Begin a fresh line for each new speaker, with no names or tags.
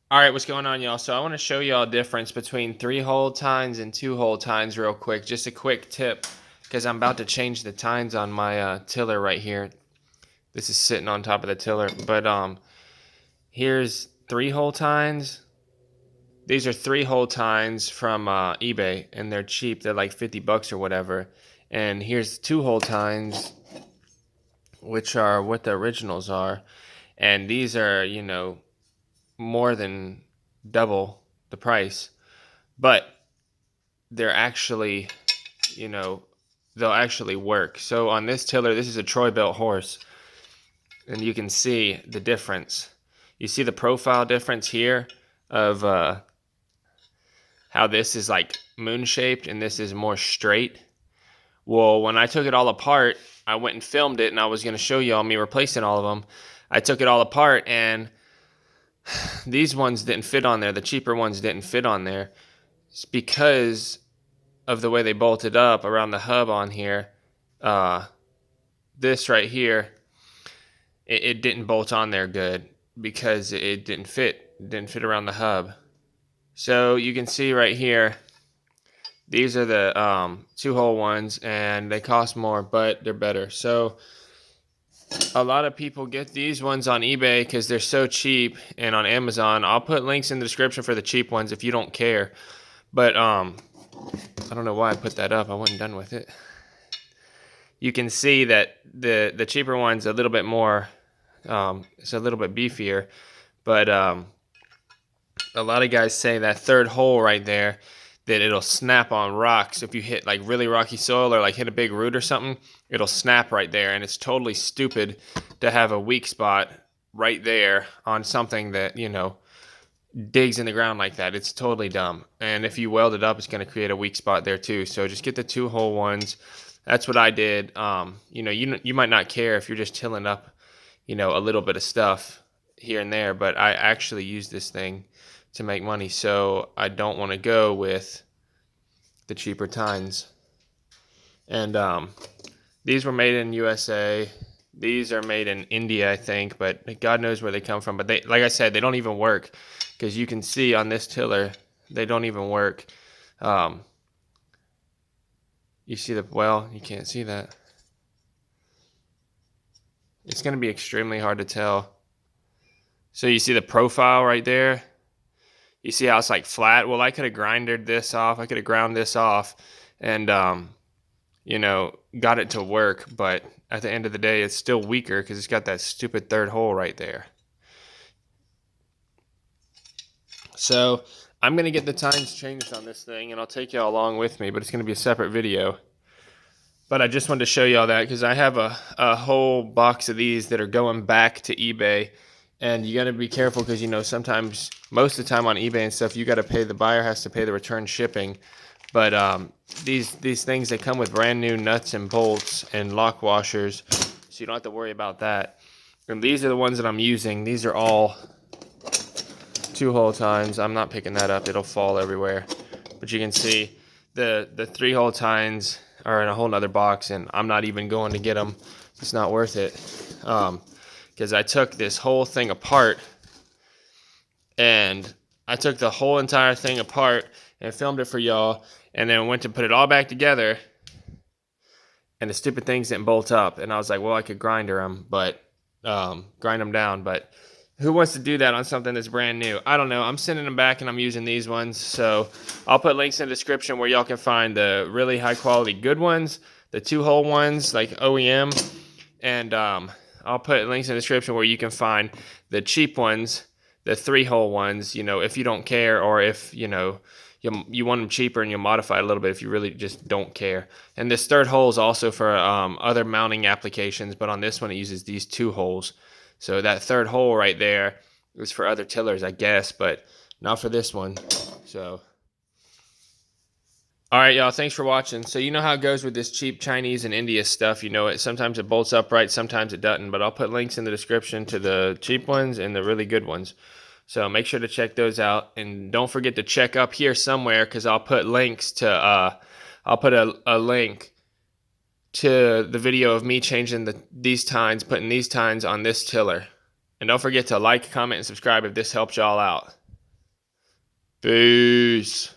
All right, what's going on, y'all? So I want to show y'all a difference between 3-hole tines and 2-hole tines real quick. Just a quick tip, because I'm about to change the tines on my tiller right here. This is sitting on top of the tiller, but here's 3-hole tines. These are 3-hole tines from eBay, and they're cheap. They're like 50 bucks or whatever. And here's 2-hole tines, which are what the originals are. And these are, more than double the price. But they're actually, you know, they'll actually work. So on this tiller, this is a Troy built horse, and you can see the difference. You see the profile difference here of how this is like moon shaped and this is more straight. Well, when I took it all apart, I went and filmed it, and I was going to show y'all me replacing all of them. I took it all apart, and these ones didn't fit on there. The cheaper ones didn't fit on there. It's because of the way they bolted up around the hub on here. This right here, it didn't bolt on there good because it didn't fit. It didn't fit around the hub. So you can see right here, these are the 2-hole ones, and they cost more, but they're better. So a lot of people get these ones on eBay because they're so cheap, and on Amazon. I'll put links in the description for the cheap ones if you don't care. But I don't know why I put that up. I wasn't done with it. You can see that the cheaper one's a little bit more, it's a little bit beefier. But a lot of guys say that 3rd hole right there, that it'll snap on rocks. If you hit like really rocky soil or like hit a big root or something, it'll snap right there. And it's totally stupid to have a weak spot right there on something that, digs in the ground like that. It's totally dumb. And if you weld it up, it's going to create a weak spot there too. So just get the 2-hole ones. That's what I did. You might not care if you're just tilling up, a little bit of stuff here and there, but I actually use this thing to make money, so I don't want to go with the cheaper tines. And these were made in USA. These are made in India, I think, but God knows where they come from. But they, like I said, they don't even work, because you can see on this tiller, they don't even work. You see well, you can't see that. It's going to be extremely hard to tell. So you see the profile right there? You see how it's like flat? Well, I could have grinded this off. I could have ground this off and, got it to work. But at the end of the day, it's still weaker because it's got that stupid 3rd hole right there. So I'm going to get the tines changed on this thing, and I'll take y'all along with me, but it's going to be a separate video. But I just wanted to show y'all that because I have a whole box of these that are going back to eBay. And you got to be careful because, sometimes, most of the time on eBay and stuff, you got to pay, the buyer has to pay the return shipping. But these things, they come with brand new nuts and bolts and lock washers, so you don't have to worry about that. And these are the ones that I'm using. These are all 2-hole tines. I'm not picking that up. It'll fall everywhere. But you can see the 3-hole tines are in a whole nother box, and I'm not even going to get them. It's not worth it. Because I took this whole thing apart, and I took the whole entire thing apart and filmed it for y'all, and then went to put it all back together, and the stupid things didn't bolt up. And I was like, well, I could grind them down, but who wants to do that on something that's brand new? I don't know. I'm sending them back, and I'm using these ones. So I'll put links in the description where y'all can find the really high quality good ones, the 2-hole ones like OEM, and I'll put links in the description where you can find the cheap ones, the 3-hole ones, if you don't care, or if, you want them cheaper and you'll modify it a little bit if you really just don't care. And this 3rd hole is also for other mounting applications, but on this one it uses these 2 holes. So that 3rd hole right there is for other tillers, I guess, but not for this one. So, all right, y'all, thanks for watching. So you know how it goes with this cheap Chinese and India stuff. Sometimes it bolts upright, sometimes it doesn't. But I'll put links in the description to the cheap ones and the really good ones. So make sure to check those out. And don't forget to check up here somewhere, because I'll put links to, I'll put a link to the video of me changing these tines, putting these tines on this tiller. And don't forget to like, comment, and subscribe if this helps y'all out. Peace.